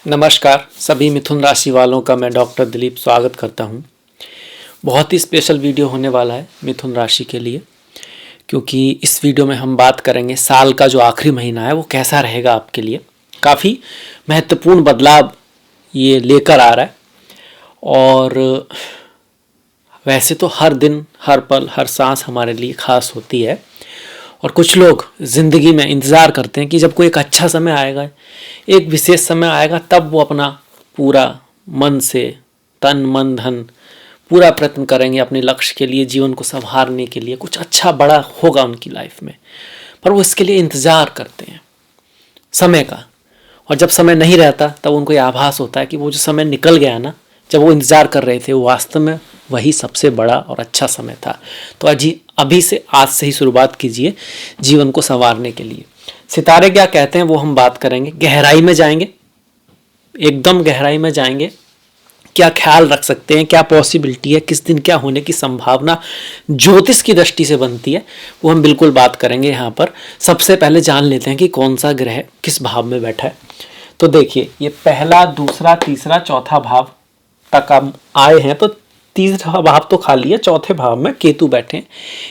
नमस्कार सभी मिथुन राशि वालों का मैं डॉक्टर दिलीप स्वागत करता हूं। बहुत ही स्पेशल वीडियो होने वाला है मिथुन राशि के लिए, क्योंकि इस वीडियो में हम बात करेंगे साल का जो आखिरी महीना है वो कैसा रहेगा आपके लिए। काफ़ी महत्वपूर्ण बदलाव ये लेकर आ रहा है और वैसे तो हर दिन, हर पल, हर सांस हमारे लिए खास होती है और कुछ लोग ज़िंदगी में इंतज़ार करते हैं कि जब कोई एक अच्छा समय आएगा, एक विशेष समय आएगा, तब वो अपना पूरा मन से, तन मन धन पूरा प्रयत्न करेंगे अपने लक्ष्य के लिए, जीवन को संवारने के लिए। कुछ अच्छा बड़ा होगा उनकी लाइफ में, पर वो इसके लिए इंतज़ार करते हैं समय का। और जब समय नहीं रहता तब उनको ये आभास होता है कि वो जो समय निकल गया ना, जब वो इंतज़ार कर रहे थे, वो वास्तव में वही सबसे बड़ा और अच्छा समय था। तो अभी से, आज से ही शुरुआत कीजिए जीवन को संवारने के लिए। सितारे क्या कहते हैं वो हम बात करेंगे, गहराई में जाएंगे, एकदम गहराई में जाएंगे। क्या ख्याल रख सकते हैं, क्या पॉसिबिलिटी है, किस दिन क्या होने की संभावना ज्योतिष की दृष्टि से बनती है, वो हम बिल्कुल बात करेंगे यहाँ पर। सबसे पहले जान लेते हैं कि कौन सा ग्रह किस भाव में बैठा है। तो देखिए, ये पहला, दूसरा, तीसरा, चौथा भाव तक हम आए हैं, तो तीसरा भाव तो खाली है, चौथे भाव में केतु बैठे हैं।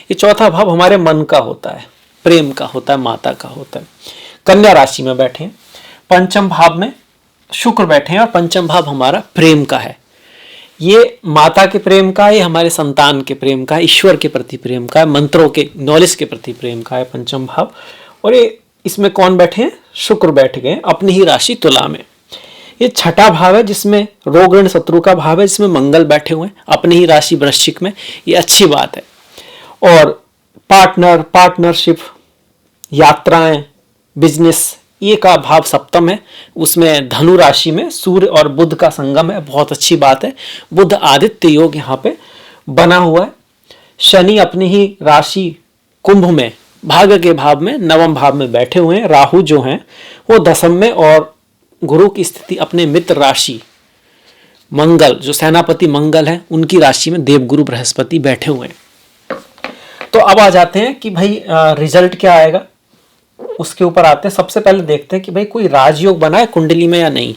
ये चौथा भाव हमारे मन का होता है, प्रेम का होता है, माता का होता है। कन्या राशि में बैठे हैं, पंचम भाव में शुक्र बैठे हैं और पंचम भाव हमारा प्रेम का है। ये माता के प्रेम का है, ये हमारे संतान के प्रेम का है, ईश्वर के प्रति प्रेम का है, मंत्रों के, नॉलेज के प्रति प्रेम का है पंचम भाव। और ये इसमें कौन बैठे हैं? शुक्र बैठ गए अपनी ही राशि तुला में। ये छठा भाव है जिसमें रोग ऋण शत्रु का भाव है, जिसमें मंगल बैठे हुए हैं अपनी ही राशि वृश्चिक में। ये अच्छी बात है। और पार्टनर, पार्टनरशिप, यात्राएं, बिजनेस, ये का भाव सप्तम है, उसमें धनु राशि में सूर्य और बुध का संगम है, बहुत अच्छी बात है। बुध आदित्य योग यहाँ पे बना हुआ है। शनि अपनी ही राशि कुंभ में, भाग्य के भाव में, नवम भाव में बैठे हुए हैं। राहु जो हैं वो दशम में, और गुरु की स्थिति अपने मित्र राशि मंगल, जो सेनापति मंगल है, उनकी राशि में देवगुरु बृहस्पति बैठे हुए हैं। तो अब आ जाते हैं कि भाई रिजल्ट क्या आएगा, उसके ऊपर आते हैं। सबसे पहले देखते हैं कि भाई कोई राजयोग बना है कुंडली में या नहीं।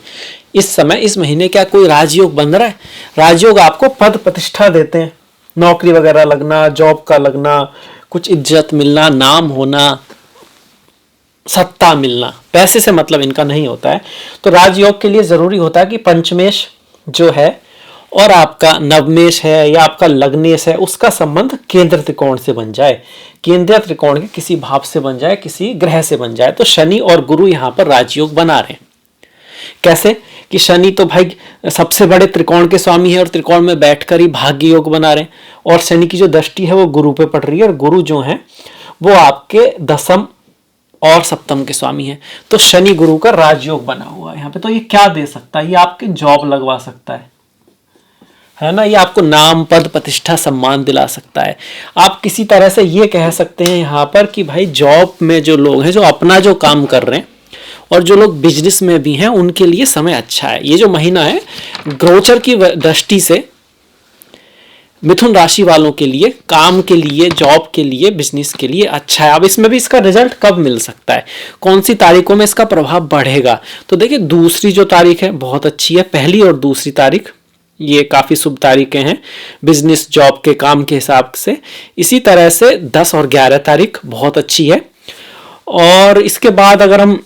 इस समय, इस महीने क्या कोई राजयोग बन रहा है? राजयोग आपको पद प्रतिष्ठा देते हैं, नौकरी वगैरह लगना, जॉब का लगना, कुछ इज्जत मिलना, नाम होना, सत्ता मिलना। पैसे से मतलब इनका नहीं होता है। तो राजयोग के लिए जरूरी होता है कि पंचमेश जो है और आपका नवमेश है या आपका लग्नेश है, उसका संबंध केंद्र त्रिकोण से बन जाए, केंद्रीय त्रिकोण के किसी भाव से बन जाए, किसी ग्रह से बन जाए। तो शनि और गुरु यहाँ पर राजयोग बना रहे हैं। कैसे कि शनि तो भाई सबसे बड़े त्रिकोण के स्वामी है और त्रिकोण में बैठकर ही भाग्य योग बना रहे हैं, और शनि की जो दृष्टि है वो गुरु पे पड़ रही है, और गुरु जो है वो आपके दसम और सप्तम के स्वामी है। तो शनि गुरु का राजयोग बना हुआ है यहाँ पे। तो ये क्या दे सकता है? ये आपके जॉब लगवा सकता है ना, ये आपको नाम, पद, प्रतिष्ठा, सम्मान दिला सकता है। आप किसी तरह से ये कह सकते हैं यहाँ पर कि भाई जॉब में जो लोग हैं, जो अपना जो काम कर रहे हैं, और जो लोग बिजनेस में भी हैं, उनके लिए समय अच्छा है। ये जो महीना है गोचर की दृष्टि से मिथुन राशि वालों के लिए, काम के लिए, जॉब के लिए, बिजनेस के लिए अच्छा है। अब इसमें भी इसका रिजल्ट कब मिल सकता है, कौन सी तारीखों में इसका प्रभाव बढ़ेगा? तो देखिए, दूसरी जो तारीख है बहुत अच्छी है, पहली और दूसरी तारीख ये काफ़ी शुभ तारीखें हैं बिजनेस, जॉब के, काम के हिसाब से। इसी तरह से 10 और 11 तारीख बहुत अच्छी है। और इसके बाद अगर हम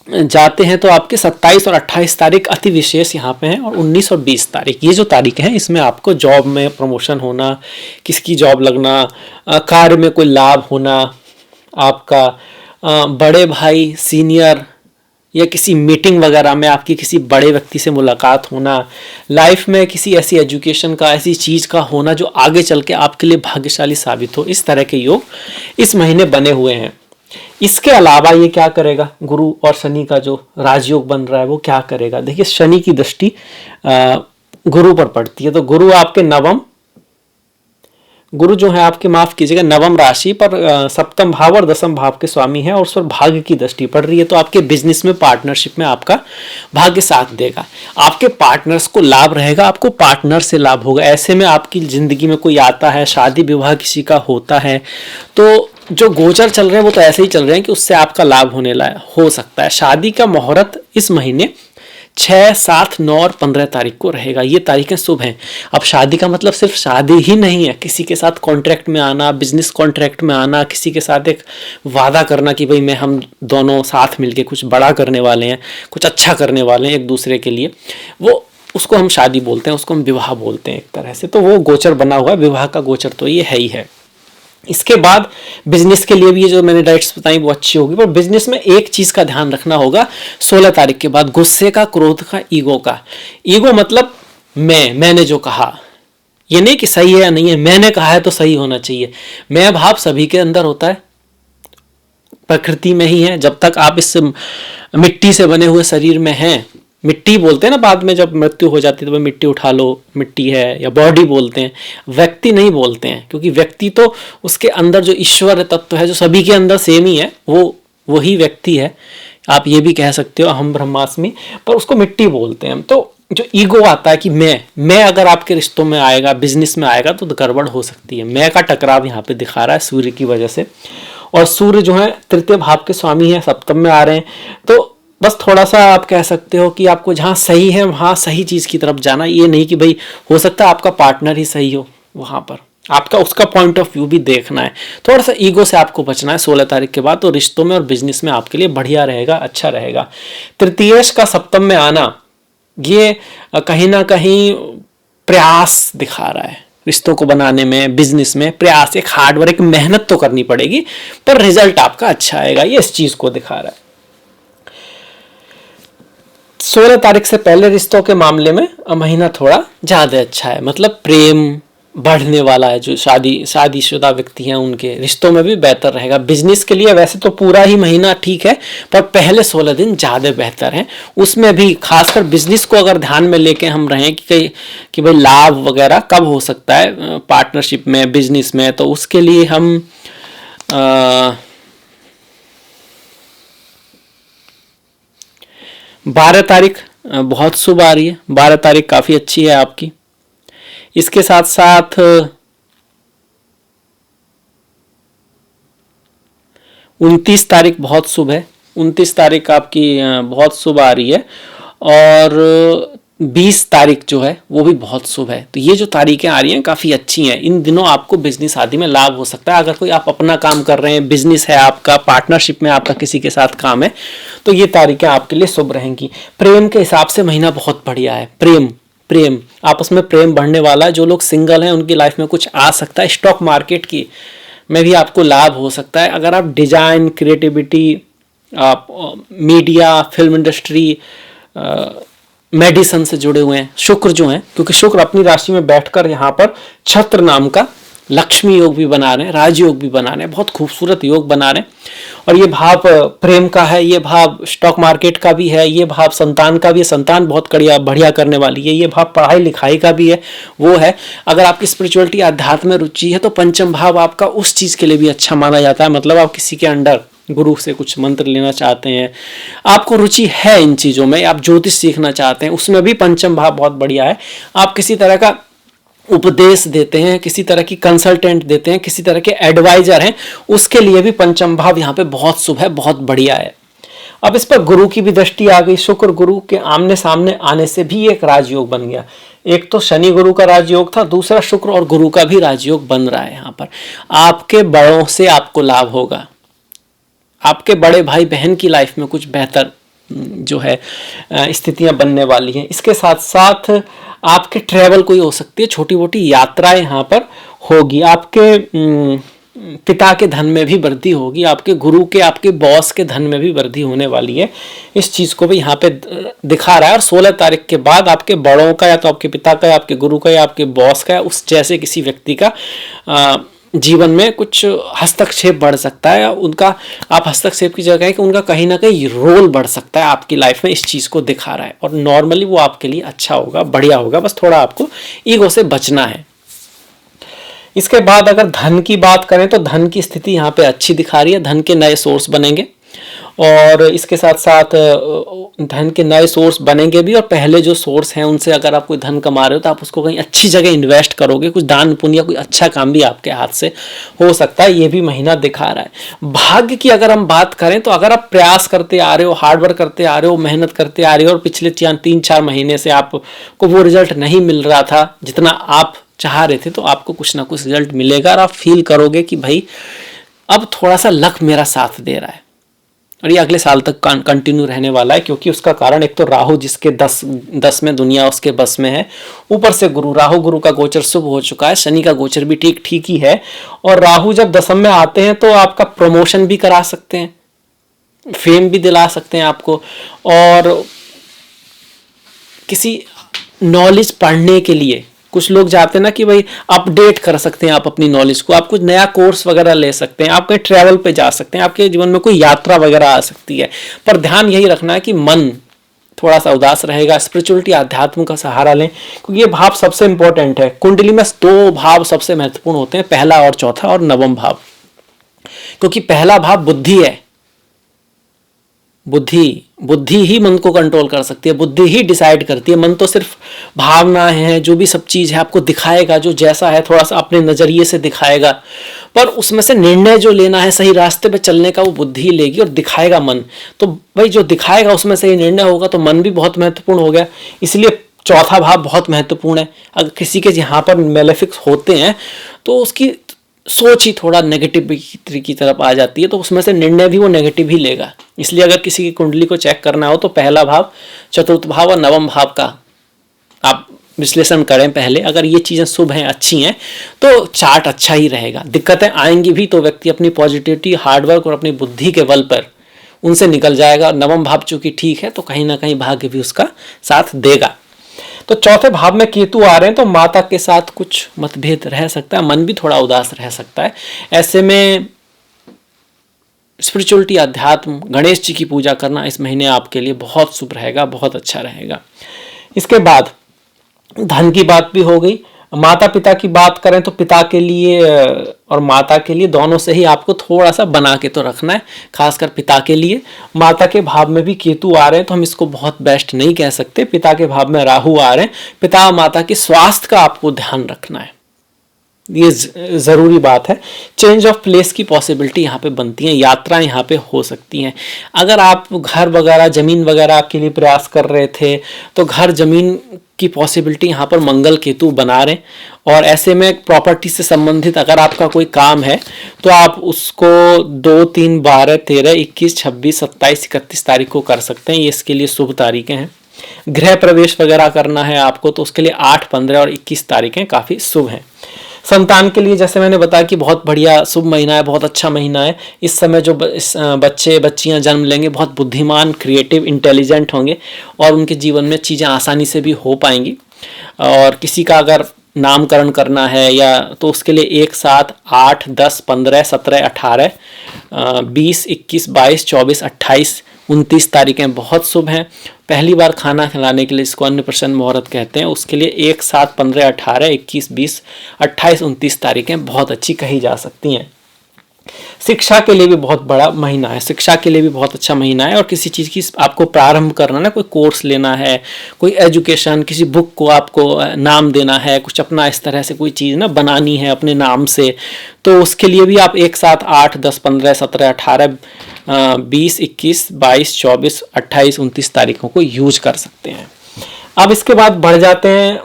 जाते हैं तो आपके 27 और 28 तारीख अति विशेष यहाँ पे हैं, और 19 और 20 तारीख, ये जो तारीख हैं इसमें आपको जॉब में प्रमोशन होना, किसकी जॉब लगना, कार्य में कोई लाभ होना, आपका बड़े भाई, सीनियर या किसी मीटिंग वगैरह में आपकी किसी बड़े व्यक्ति से मुलाकात होना, लाइफ में किसी ऐसी एजुकेशन का, ऐसी चीज़ का होना जो आगे चल के आपके लिए भाग्यशाली साबित हो, इस तरह के योग इस महीने बने हुए हैं। इसके अलावा ये क्या करेगा, गुरु और शनि का जो राजयोग बन रहा है वो क्या करेगा? देखिए, शनि की दृष्टि गुरु पर पड़ती है, तो गुरु आपके नवम, गुरु जो है आपके, माफ कीजिएगा, नवम राशि पर सप्तम भाव और दसम भाव के स्वामी है, और उस पर भाग्य की दृष्टि पड़ रही है। तो आपके बिजनेस में, पार्टनरशिप में आपका भाग्य साथ देगा, आपके पार्टनर्स को लाभ रहेगा, आपको पार्टनर से लाभ होगा। ऐसे में आपकी जिंदगी में कोई आता है, शादी विवाह किसी का होता है, तो जो गोचर चल रहे हैं वो तो ऐसे ही चल रहे हैं कि उससे आपका लाभ होने हो सकता है। शादी का मुहूर्त इस महीने 6, 7, 9 और 15 तारीख को रहेगा। ये तारीखें शुभ हैं। अब शादी का मतलब सिर्फ शादी ही नहीं है, किसी के साथ कॉन्ट्रैक्ट में आना, बिजनेस कॉन्ट्रैक्ट में आना, किसी के साथ एक वादा करना कि भाई मैं हम दोनों साथ मिलके कुछ बड़ा करने वाले हैं, कुछ अच्छा करने वाले हैं एक दूसरे के लिए, वो उसको हम शादी बोलते हैं, उसको हम विवाह बोलते हैं एक तरह से। तो वो गोचर बना हुआ है, विवाह का गोचर तो ये है ही है। इसके बाद बिजनेस के लिए भी ये जो मैंने डाइट्स बताई वो अच्छी होगी, पर बिजनेस में एक चीज का ध्यान रखना होगा 16 तारीख के बाद, गुस्से का, क्रोध का, ईगो का। ईगो मतलब मैंने जो कहा, ये नहीं कि सही है या नहीं है, मैंने कहा है तो सही होना चाहिए। मैं भाव सभी के अंदर होता है, प्रकृति में ही है। जब तक आप इस मिट्टी से बने हुए शरीर में हैं, मिट्टी बोलते हैं ना, बाद में जब मृत्यु हो जाती है तो मिट्टी उठा लो, मिट्टी है, या बॉडी बोलते हैं, व्यक्ति नहीं बोलते हैं, क्योंकि व्यक्ति तो उसके अंदर जो ईश्वर तत्व है जो सभी के अंदर सेम ही है, वो वही व्यक्ति है। आप ये भी कह सकते हो अहम ब्रह्मास्मि, पर उसको मिट्टी बोलते हैं। तो जो ईगो आता है कि मैं अगर आपके रिश्तों में आएगा, बिजनेस में आएगा तो गड़बड़ हो सकती है। मैं का टकराव यहाँ पे दिखा रहा है सूर्य की वजह से, और सूर्य जो है तृतीय भाव के स्वामी है, सप्तम में आ रहे हैं। तो बस थोड़ा सा आप कह सकते हो कि आपको जहाँ सही है वहाँ सही चीज़ की तरफ जाना, ये नहीं कि भाई हो सकता है आपका पार्टनर ही सही हो, वहाँ पर आपका उसका पॉइंट ऑफ व्यू भी देखना है। थोड़ा सा ईगो से आपको बचना है 16 तारीख के बाद, तो रिश्तों में और बिजनेस में आपके लिए बढ़िया रहेगा, अच्छा रहेगा। तृतीयेश का सप्तम में आना ये कहीं ना कहीं प्रयास दिखा रहा है, रिश्तों को बनाने में, बिजनेस में प्रयास, एक हार्डवर्क, मेहनत तो करनी पड़ेगी, पर रिजल्ट आपका अच्छा आएगा, ये इस चीज को दिखा रहा है। 16 तारीख से पहले रिश्तों के मामले में महीना थोड़ा ज्यादा अच्छा है, मतलब प्रेम बढ़ने वाला है। जो शादीशुदा व्यक्ति हैं उनके रिश्तों में भी बेहतर रहेगा। बिजनेस के लिए वैसे तो पूरा ही महीना ठीक है, पर पहले 16 दिन ज़्यादा बेहतर हैं। उसमें भी खासकर बिजनेस को अगर ध्यान में लेके हम रहें कि भाई लाभ वगैरह कब हो सकता है पार्टनरशिप में, बिजनेस में, तो उसके लिए हम 12 तारीख बहुत शुभ आ रही है, 12 तारीख काफ़ी अच्छी है आपकी। इसके साथ साथ 29 तारीख बहुत शुभ है, 29 तारीख आपकी बहुत शुभ आ रही है, और 20 तारीख जो है वो भी बहुत शुभ है। तो ये जो तारीखें आ रही हैं काफ़ी अच्छी हैं। इन दिनों आपको बिजनेस आदि में लाभ हो सकता है। अगर कोई आप अपना काम कर रहे हैं, बिजनेस है आपका, पार्टनरशिप में आपका किसी के साथ काम है, तो ये तारीखें आपके लिए शुभ रहेंगी। प्रेम के हिसाब से महीना बहुत बढ़िया है। प्रेम आपस में प्रेम बढ़ने वाला है। जो लोग सिंगल हैं उनकी लाइफ में कुछ आ सकता है। स्टॉक मार्केट की में भी आपको लाभ हो सकता है। अगर आप डिजाइन, क्रिएटिविटी, आप मीडिया, फिल्म इंडस्ट्री, मेडिसिन से जुड़े हुए हैं, शुक्र जो हैं, क्योंकि शुक्र अपनी राशि में बैठकर यहाँ पर छत्र नाम का लक्ष्मी योग भी बना रहे हैं, राजयोग भी बना रहे हैं, बहुत खूबसूरत योग बना रहे हैं। और ये भाव प्रेम का है, ये भाव स्टॉक मार्केट का भी है, ये भाव संतान का भी है, संतान बहुत बढ़िया करने वाली है, ये भाव पढ़ाई लिखाई का भी है, वो है। अगर आपकी स्पिरिचुअलिटी, अध्यात्म में रुचि है तो पंचम भाव आपका उस चीज़ के लिए भी अच्छा माना जाता है। मतलब आप किसी के अंडर गुरु से कुछ मंत्र लेना चाहते हैं, आपको रुचि है इन चीज़ों में, आप ज्योतिष सीखना चाहते हैं, उसमें भी पंचम भाव बहुत बढ़िया है। आप किसी तरह का उपदेश देते हैं, किसी तरह की कंसल्टेंट देते हैं, किसी तरह के एडवाइजर हैं, उसके लिए भी पंचम भाव यहाँ पे बहुत शुभ है, बहुत बढ़िया है। अब इस पर गुरु की भी दृष्टि आ गई। शुक्र गुरु के आमने सामने आने से भी एक राजयोग बन गया। एक तो शनि गुरु का राजयोग था, दूसरा शुक्र और गुरु का भी राजयोग बन रहा है। यहाँ पर आपके बड़ों से आपको लाभ होगा, आपके बड़े भाई बहन की लाइफ में कुछ बेहतर जो है स्थितियां बनने वाली हैं। इसके साथ साथ आपके ट्रैवल कोई हो सकती है, छोटी मोटी यात्राएं यहाँ पर होगी। आपके पिता के धन में भी वृद्धि होगी, आपके गुरु के, आपके बॉस के धन में भी वृद्धि होने वाली है। इस चीज़ को भी यहाँ पे दिखा रहा है। और 16 तारीख के बाद आपके बड़ों का, या तो आपके पिता का, या आपके गुरु का, या आपके बॉस का, उस जैसे किसी व्यक्ति का जीवन में कुछ हस्तक्षेप बढ़ सकता है। उनका, आप हस्तक्षेप की जगह है कि उनका कहीं ना कहीं रोल बढ़ सकता है आपकी लाइफ में, इस चीज़ को दिखा रहा है। और नॉर्मली वो आपके लिए अच्छा होगा, बढ़िया होगा, बस थोड़ा आपको ईगो से बचना है। इसके बाद अगर धन की बात करें तो धन की स्थिति यहाँ पे अच्छी दिखा रही है, धन के नए सोर्स बनेंगे। और इसके साथ साथ धन के नए सोर्स बनेंगे भी, और पहले जो सोर्स हैं उनसे अगर आप कोई धन कमा रहे हो तो आप उसको कहीं अच्छी जगह इन्वेस्ट करोगे, कुछ दान पुण्य या कोई अच्छा काम भी आपके हाथ से हो सकता है, ये भी महीना दिखा रहा है। भाग्य की अगर हम बात करें तो अगर आप प्रयास करते आ रहे हो, हार्डवर्क करते आ रहे हो, मेहनत करते आ रहे हो और पिछले 3-4 महीने से आपको वो रिजल्ट नहीं मिल रहा था जितना आप चाह रहे थे, तो आपको कुछ ना कुछ रिजल्ट मिलेगा और आप फील करोगे कि भाई अब थोड़ा सा लक मेरा साथ दे रहा है, और ये अगले साल तक कंटिन्यू रहने वाला है। क्योंकि उसका कारण एक तो राहु जिसके 10 में दुनिया उसके बस में है, ऊपर से गुरु का गोचर शुभ हो चुका है, शनि का गोचर भी ठीक ही है, और राहु जब 10 में आते हैं तो आपका प्रमोशन भी करा सकते हैं, फेम भी दिला सकते हैं आपको, और किसी नॉलेज पढ़ने के लिए कुछ लोग जाते हैं ना कि भाई अपडेट कर सकते हैं आप अपनी नॉलेज को, आप कुछ नया कोर्स वगैरह ले सकते हैं, आप कहीं ट्रैवल पे जा सकते हैं, आपके जीवन में कोई यात्रा वगैरह आ सकती है। पर ध्यान यही रखना है कि मन थोड़ा सा उदास रहेगा, स्पिरिचुअलिटी अध्यात्म का सहारा लें, क्योंकि ये भाव सबसे इंपॉर्टेंट है। कुंडली में 2 भाव सबसे महत्वपूर्ण होते हैं, पहला और चौथा और नवम भाव। क्योंकि पहला भाव बुद्धि है, बुद्धि ही मन को कंट्रोल कर सकती है, बुद्धि ही डिसाइड करती है। मन तो सिर्फ भावना है, जो भी सब चीज है आपको दिखाएगा, जो जैसा है थोड़ा सा अपने नजरिए से दिखाएगा, पर उसमें से निर्णय जो लेना है सही रास्ते पे चलने का वो बुद्धि लेगी और दिखाएगा मन। तो भाई जो दिखाएगा उसमें सही निर्णय होगा, तो मन भी बहुत महत्वपूर्ण हो गया। इसलिए चौथा भाव बहुत महत्वपूर्ण है। अगर किसी के यहाँ पर मेलेफिक्स होते हैं तो उसकी सोच ही थोड़ा नेगेटिव की तरफ आ जाती है, तो उसमें से निर्णय भी वो नेगेटिव ही लेगा। इसलिए अगर किसी की कुंडली को चेक करना हो तो पहला भाव, चतुर्थ भाव और नवम भाव का आप विश्लेषण करें पहले। अगर ये चीज़ें शुभ हैं, अच्छी हैं, तो चार्ट अच्छा ही रहेगा। दिक्कतें आएंगी भी तो व्यक्ति अपनी पॉजिटिविटी, हार्डवर्क और अपनी बुद्धि के बल पर उनसे निकल जाएगा। नवम भाव चूंकि ठीक है तो कहीं ना कहीं भाग्य भी उसका साथ देगा। तो चौथे भाव में केतु आ रहे हैं तो माता के साथ कुछ मतभेद रह सकता है, मन भी थोड़ा उदास रह सकता है। ऐसे में स्पिरिचुअलिटी, अध्यात्म, गणेश जी की पूजा करना इस महीने आपके लिए बहुत शुभ रहेगा, बहुत अच्छा रहेगा। इसके बाद धन की बात भी हो गई। माता पिता की बात करें तो पिता के लिए और माता के लिए दोनों से ही आपको थोड़ा सा बना के तो रखना है, खासकर पिता के लिए। माता के भाव में भी केतु आ रहे हैं तो हम इसको बहुत बेस्ट नहीं कह सकते। पिता के भाव में राहु आ रहे हैं, पिता और माता के स्वास्थ्य का आपको ध्यान रखना है, ये ज़रूरी बात है। चेंज ऑफ प्लेस की पॉसिबिलिटी यहाँ पे बनती है, यात्राएं यहाँ पे हो सकती हैं। अगर आप घर वगैरह, ज़मीन वगैरह के लिए प्रयास कर रहे थे तो घर ज़मीन की पॉसिबिलिटी यहाँ पर मंगल केतु बना रहे, और ऐसे में प्रॉपर्टी से संबंधित अगर आपका कोई काम है तो आप उसको 2, 3, 12, 13, 21, 26, 27, 31 तारीख को कर सकते हैं। ये इसके लिए शुभ तारीखें हैं। गृह प्रवेश वगैरह करना है आपको तो उसके लिए 8, 15 और 21 तारीखें काफ़ी शुभ हैं। संतान के लिए जैसे मैंने बताया कि बहुत बढ़िया शुभ महीना है, बहुत अच्छा महीना है। इस समय जो बच्चे बच्चियां जन्म लेंगे बहुत बुद्धिमान, क्रिएटिव, इंटेलिजेंट होंगे और उनके जीवन में चीज़ें आसानी से भी हो पाएंगी। और किसी का अगर नामकरण करना है या तो उसके लिए 1, 7, 8, 10, 15, 17, 18, 20, 21, 22, 24, 28, 29 तारीखें बहुत शुभ हैं। पहली बार खाना खिलाने के लिए इसको अन्नप्राशन मुहूर्त कहते हैं, उसके लिए 1, 7, 15, 18, 21, 20, 28, 29 तारीखें बहुत अच्छी कही जा सकती हैं। शिक्षा के लिए भी बहुत बड़ा महीना है, शिक्षा के लिए भी बहुत अच्छा महीना है। और किसी चीज़ की आपको प्रारंभ करना ना, कोई कोर्स लेना है, कोई एजुकेशन, किसी बुक को आपको नाम देना है, कुछ अपना इस तरह से कोई चीज़ ना बनानी है अपने नाम से, तो उसके लिए भी आप 1, 7, 8, 10, 15, 17, 18, 20, 21, 22, 24, 28, 29 तारीखों को यूज कर सकते हैं। अब इसके बाद बढ़ जाते हैं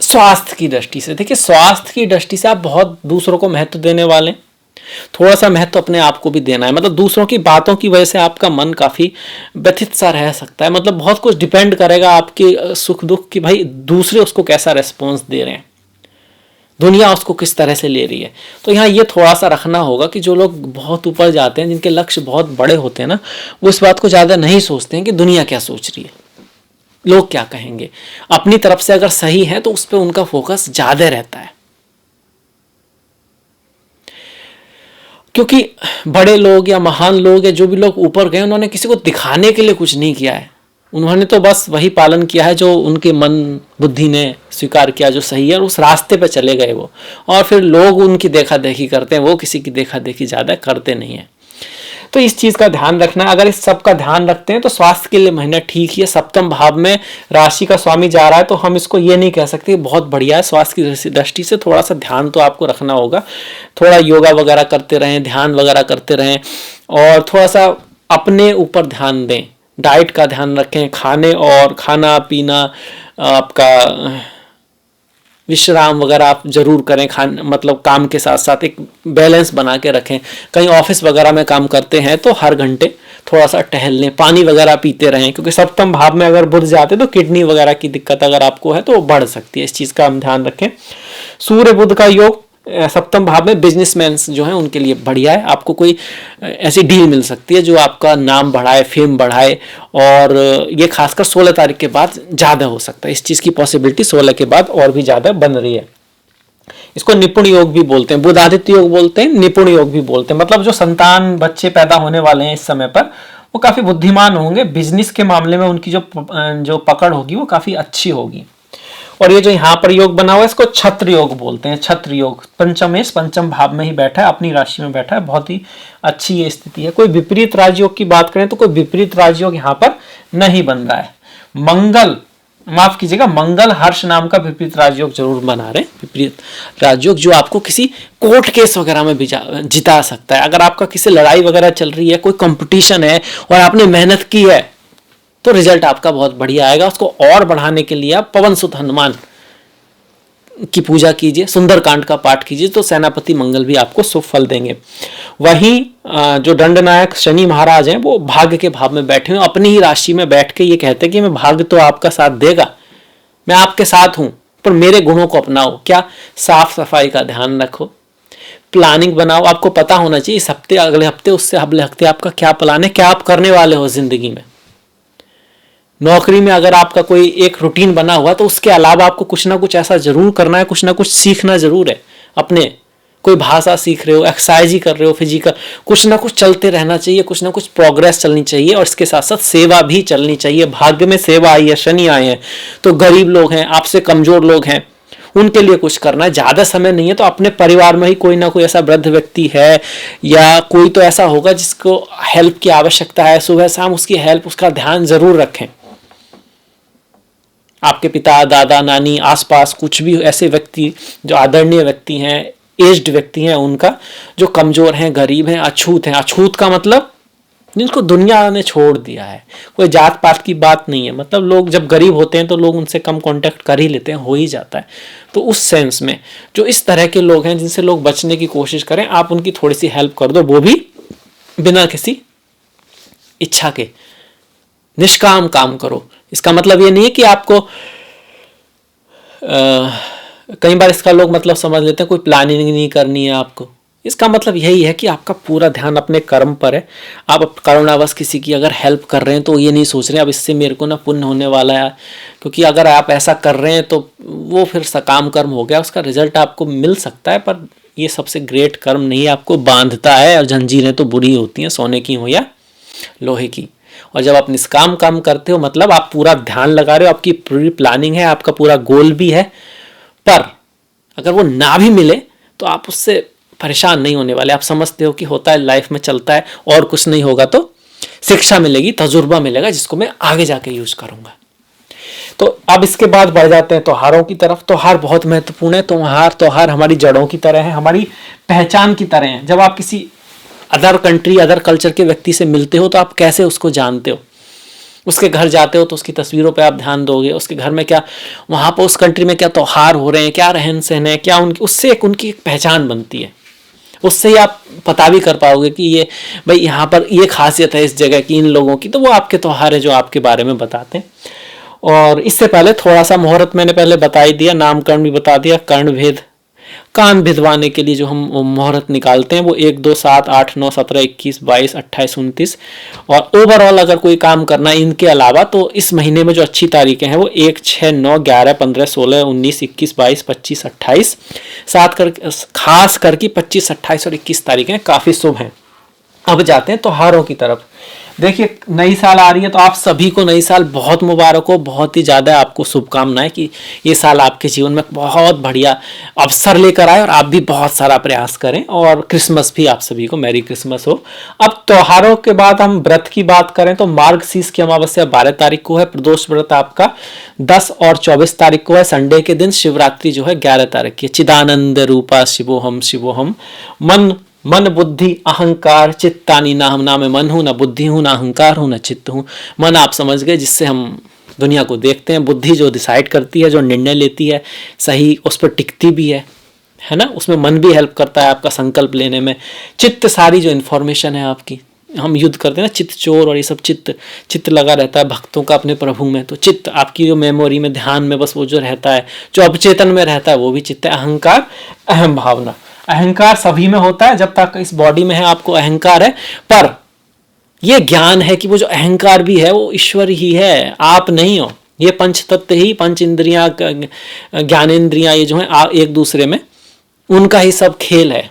स्वास्थ्य की दृष्टि से। देखिए, स्वास्थ्य की दृष्टि से आप बहुत दूसरों को महत्व देने वाले, थोड़ा सा महत्व अपने आप को भी देना है। मतलब दूसरों की बातों की वजह से आपका मन काफी व्यथित सा रह सकता है। मतलब बहुत कुछ डिपेंड करेगा आपके सुख दुख की, भाई दूसरे उसको कैसा रेस्पॉन्स दे रहे हैं, दुनिया उसको किस तरह से ले रही है। तो यहाँ ये थोड़ा सा रखना होगा कि जो लोग बहुत ऊपर जाते हैं, जिनके लक्ष्य बहुत बड़े होते हैं ना, वो इस बात को ज़्यादा नहीं सोचते हैं कि दुनिया क्या सोच रही है, लोग क्या कहेंगे। अपनी तरफ से अगर सही है तो उस पर उनका फोकस ज़्यादा रहता है। क्योंकि बड़े लोग या महान लोग या जो भी लोग ऊपर गए, उन्होंने किसी को दिखाने के लिए कुछ नहीं किया है, उन्होंने तो बस वही पालन किया है जो उनके मन बुद्धि ने स्वीकार किया जो सही है, और उस रास्ते पे चले गए वो। और फिर लोग उनकी देखा देखी करते हैं, वो किसी की देखा देखी ज़्यादा करते नहीं हैं। तो इस चीज का ध्यान रखना। अगर इस सब का ध्यान रखते हैं तो स्वास्थ्य के लिए महीना ठीक ही है। सप्तम भाव में राशि का स्वामी जा रहा है तो हम इसको ये नहीं कह सकते बहुत बढ़िया है। स्वास्थ्य की दृष्टि से थोड़ा सा ध्यान तो आपको रखना होगा। थोड़ा योगा वगैरह करते रहें, ध्यान वगैरह करते रहें और थोड़ा सा अपने ऊपर ध्यान दें। डाइट का ध्यान रखें, खाने और खाना पीना, आपका विश्राम वगैरह आप जरूर करें। मतलब काम के साथ साथ एक बैलेंस बना के रखें। कहीं ऑफिस वगैरह में काम करते हैं तो हर घंटे थोड़ा सा टहल लें, पानी वगैरह पीते रहें, क्योंकि सप्तम भाव में अगर बुध जाते तो किडनी वगैरह की दिक्कत अगर आपको है तो वो बढ़ सकती है। इस चीज़ का हम ध्यान रखें। सूर्य बुध का योग सप्तम भाव में बिजनेसमैन जो हैं उनके लिए बढ़िया है। आपको कोई ऐसी डील मिल सकती है जो आपका नाम बढ़ाए, फेम बढ़ाए, और ये खासकर 16 तारीख के बाद ज़्यादा हो सकता है। इस चीज़ की पॉसिबिलिटी 16 के बाद और भी ज़्यादा बन रही है। इसको निपुण योग भी बोलते हैं, बुधादित्य योग बोलते हैं, निपुण योग भी बोलते हैं। मतलब जो संतान बच्चे पैदा होने वाले हैं इस समय पर वो काफ़ी बुद्धिमान होंगे। बिजनेस के मामले में उनकी जो पकड़ होगी वो काफ़ी अच्छी होगी। और ये जो यहाँ पर योग बना हुआ है इसको छत्र योग बोलते हैं। छत्र योग पंचम भाव में ही बैठा है, अपनी राशि में बैठा है। बहुत ही अच्छी ये स्थिति है। कोई विपरीत राजयोग की बात करें तो कोई विपरीत राजयोग यहाँ पर नहीं बन रहा है। मंगल, माफ कीजिएगा, मंगल हर्ष नाम का विपरीत राजयोग जरूर बना रहे। विपरीत राजयोग जो आपको किसी कोर्ट केस वगैरह में भी जिता सकता है। अगर आपका किसी लड़ाई वगैरह चल रही है, कोई कंपटीशन है और आपने मेहनत की है तो रिजल्ट आपका बहुत बढ़िया आएगा। उसको और बढ़ाने के लिए आप पवन सुत हनुमान की पूजा कीजिए, सुंदरकांड का पाठ कीजिए, तो सेनापति मंगल भी आपको शुभ फल देंगे। वहीं जो दंडनायक शनि महाराज हैं वो भाग्य के भाव में बैठे हुए, अपनी ही राशि में बैठ के ये कहते हैं कि मैं भाग्य तो आपका साथ देगा, मैं आपके साथ हूं, पर मेरे गुणों को अपनाओ। क्या? साफ सफाई का ध्यान रखो, प्लानिंग बनाओ। आपको पता होना चाहिए इस हफ्ते, अगले हफ्ते, उससे अगले हफ्ते आपका क्या प्लान है, क्या आप करने वाले हो जिंदगी में। नौकरी में अगर आपका कोई एक रूटीन बना हुआ तो उसके अलावा आपको कुछ ना कुछ ऐसा जरूर करना है, कुछ ना कुछ सीखना जरूर है। अपने कोई भाषा सीख रहे हो, एक्सरसाइज ही कर रहे हो, फिजिकल, कुछ ना कुछ चलते रहना चाहिए, कुछ ना कुछ प्रोग्रेस चलनी चाहिए। और इसके साथ साथ सेवा भी चलनी चाहिए। भाग्य में सेवा आई है, शनि आए हैं, तो गरीब लोग हैं, आपसे कमजोर लोग हैं, उनके लिए कुछ करना है। ज्यादा समय नहीं है तो अपने परिवार में ही कोई ना कोई ऐसा वृद्ध व्यक्ति है या कोई तो ऐसा होगा जिसको हेल्प की आवश्यकता है, सुबह शाम उसकी हेल्प, उसका ध्यान जरूर रखें। आपके पिता, दादा, नानी, आसपास कुछ भी ऐसे व्यक्ति जो आदरणीय व्यक्ति हैं, एज्ड व्यक्ति हैं, उनका जो कमजोर हैं, गरीब हैं, अछूत हैं। अछूत का मतलब जिनको दुनिया ने छोड़ दिया है। कोई जात पात की बात नहीं है। मतलब लोग जब गरीब होते हैं तो लोग उनसे कम कांटेक्ट कर ही लेते हैं, हो ही जाता है। तो उस सेंस में जो इस तरह के लोग हैं जिनसे लोग बचने की कोशिश करें, आप उनकी थोड़ी सी हेल्प कर दो, वो भी बिना किसी इच्छा के। निष्काम काम करो। इसका मतलब ये नहीं है कि आपको कई बार इसका लोग मतलब समझ लेते हैं कोई प्लानिंग नहीं करनी है आपको। इसका मतलब यही है कि आपका पूरा ध्यान अपने कर्म पर है। आप करुणावश किसी की अगर हेल्प कर रहे हैं तो ये नहीं सोच रहे अब इससे मेरे को ना पुण्य होने वाला है, क्योंकि अगर आप ऐसा कर रहे हैं तो वो फिर सकाम कर्म हो गया, उसका रिजल्ट आपको मिल सकता है, पर ये सबसे ग्रेट कर्म नहीं है। आपको बांधता है और जंजीरें तो बुरी होती हैं, सोने की हो या लोहे की। और जब आप निष्काम काम करते हो मतलब आप पूरा ध्यान लगा रहे हो, आपकी पूरी प्लानिंग है, आपका पूरा गोल भी है, पर अगर वो ना भी मिले तो आप उससे परेशान नहीं होने वाले। आप समझते हो कि होता है, लाइफ में चलता है, और कुछ नहीं होगा तो शिक्षा मिलेगी, तजुर्बा मिलेगा, जिसको मैं आगे जाके यूज करूंगा। तो अब इसके बाद बढ़ जाते हैं त्योहारों की तरफ। त्योहार बहुत महत्वपूर्ण है। त्योहार हमारी जड़ों की तरह है, हमारी पहचान की तरह है। जब आप किसी अदर कंट्री, अदर कल्चर के व्यक्ति से मिलते हो तो आप कैसे उसको जानते हो, उसके घर जाते हो तो उसकी तस्वीरों पे आप ध्यान दोगे, उसके घर में क्या, वहाँ पर उस कंट्री में क्या त्योहार हो रहे हैं, क्या रहन सहन है, क्या उससे उनकी एक पहचान बनती है। उससे ही आप पता भी कर पाओगे कि ये भाई यहाँ पर ये खासियत है इस जगह की, इन लोगों की, तो वो आपके त्योहार है जो आपके बारे में बताते हैं। और इससे पहले थोड़ा सा मुहूर्त मैंने पहले बता ही दिया, नामकरण भी बता दिया। कर्ण भेद, कान भिदवाने के लिए जो हम मुहूर्त निकालते हैं वो 1, 2, 7, 8, 9, 17, 21, 22, 28, 29 और ओवरऑल अगर कोई काम करना है इनके अलावा तो इस महीने में जो अच्छी तारीखें हैं वो 1, 6, 9, 11, 15, 16, 19, 21, 22, 25, 28, खास करके 25, 28 और 21 तारीखें काफ़ी शुभ हैं। अब जाते हैं त्योहारों की तरफ। देखिए नई साल आ रही है तो आप सभी को नई साल बहुत मुबारक हो, बहुत ही ज़्यादा आपको शुभकामनाएं कि ये साल आपके जीवन में बहुत बढ़िया अवसर लेकर आए और आप भी बहुत सारा प्रयास करें। और क्रिसमस भी आप सभी को मैरी क्रिसमस हो। अब त्योहारों के बाद हम व्रत की बात करें तो मार्गशीर्ष की अमावस्या 12 तारीख को है, प्रदोष व्रत आपका 10 और 24 तारीख को है, संडे के दिन शिवरात्रि जो है 11 तारीख की। चिदानंद रूपा शिवोहम शिवोहम। मन बुद्धि अहंकार चित्तानी, ना हम, ना मैं मन हूं, ना बुद्धि हूं, ना अहंकार हूं, ना चित्त हूं। मन आप समझ गए, जिससे हम दुनिया को देखते हैं। बुद्धि जो डिसाइड करती है, जो निर्णय लेती है, सही उस पर टिकती भी है ना, उसमें मन भी हेल्प करता है आपका संकल्प लेने में। चित्त सारी जो इन्फॉर्मेशन है आपकी, हम युद्ध करते हैं ना चित्त चोर और ये सब, चित्त लगा रहता है भक्तों का अपने प्रभु में। तो चित्त आपकी जो मेमोरी में, ध्यान में बस वो जो रहता है, जो अवचेतन में रहता है वो भी चित्त है। अहंकार अहम भावना, अहंकार सभी में होता है, जब तक इस बॉडी में है आपको अहंकार है। पर ये ज्ञान है कि वो जो अहंकार भी है वो ईश्वर ही है, आप नहीं हो। ये पंच तत्व ही, पंच इंद्रियां, ज्ञानेन्द्रियां, ये जो है एक दूसरे में, उनका ही सब खेल है।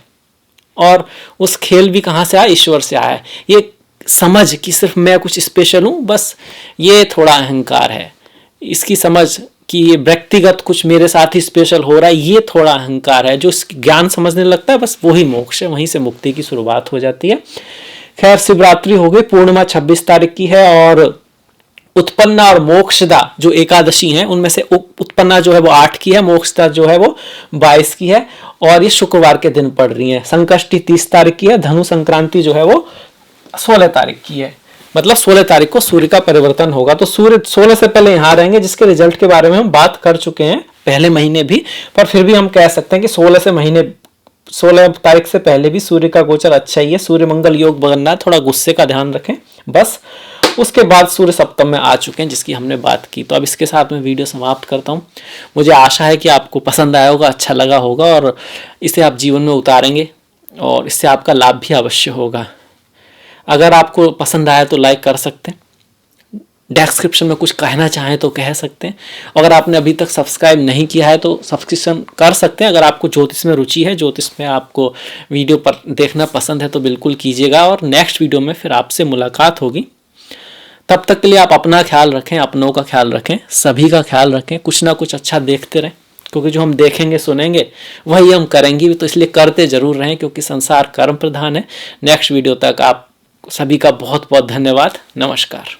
और उस खेल भी कहाँ से आया? ईश्वर से आया है। ये समझ कि सिर्फ मैं कुछ स्पेशल हूँ, बस ये थोड़ा अहंकार है। इसकी समझ कि ये व्यक्तिगत कुछ मेरे साथ ही स्पेशल हो रहा है, ये थोड़ा अहंकार है। जो ज्ञान समझने लगता है बस वही मोक्ष है, वहीं से मुक्ति की शुरुआत हो जाती है। खैर शिवरात्रि हो गई, पूर्णिमा 26 तारीख की है। और उत्पन्ना और मोक्षदा जो एकादशी हैं उनमें से उत्पन्ना जो है वो 8 की है, मोक्षदा जो है वो 22 की है। और ये शुक्रवार के दिन पड़ रही है। संकष्टी 30 तारीख की है, धनु संक्रांति जो है वो 16 तारीख की है। मतलब 16 तारीख को सूर्य का परिवर्तन होगा। तो सूर्य 16 से पहले यहाँ रहेंगे, जिसके रिजल्ट के बारे में हम बात कर चुके हैं पहले महीने भी। पर फिर भी हम कह सकते हैं कि 16 तारीख से पहले भी सूर्य का गोचर अच्छा ही है। सूर्य मंगल योग बनना है, थोड़ा गुस्से का ध्यान रखें बस। उसके बाद सूर्य सप्तम में आ चुके हैं, जिसकी हमने बात की। तो अब इसके साथ मैं वीडियो समाप्त करता हूँ। मुझे आशा है कि आपको पसंद आया होगा, अच्छा लगा होगा, और इसे आप जीवन में उतारेंगे और इससे आपका लाभ भी अवश्य होगा। अगर आपको पसंद आया तो लाइक कर सकते हैं, डिस्क्रिप्शन में कुछ कहना चाहें तो कह सकते हैं। अगर आपने अभी तक सब्सक्राइब नहीं किया है तो सब्सक्रिप्शन कर सकते हैं। अगर आपको ज्योतिष में रुचि है, ज्योतिष में आपको वीडियो पर देखना पसंद है तो बिल्कुल कीजिएगा। और नेक्स्ट वीडियो में फिर आपसे मुलाकात होगी। तब तक के लिए आप अपना ख्याल रखें, अपनों का ख्याल रखें, सभी का ख्याल रखें। कुछ ना कुछ अच्छा देखते रहें, क्योंकि जो हम देखेंगे सुनेंगे वही हम करेंगे भी। तो इसलिए करते जरूर रहें, क्योंकि संसार कर्म प्रधान है। नेक्स्ट वीडियो तक आप सभी का बहुत बहुत धन्यवाद। नमस्कार।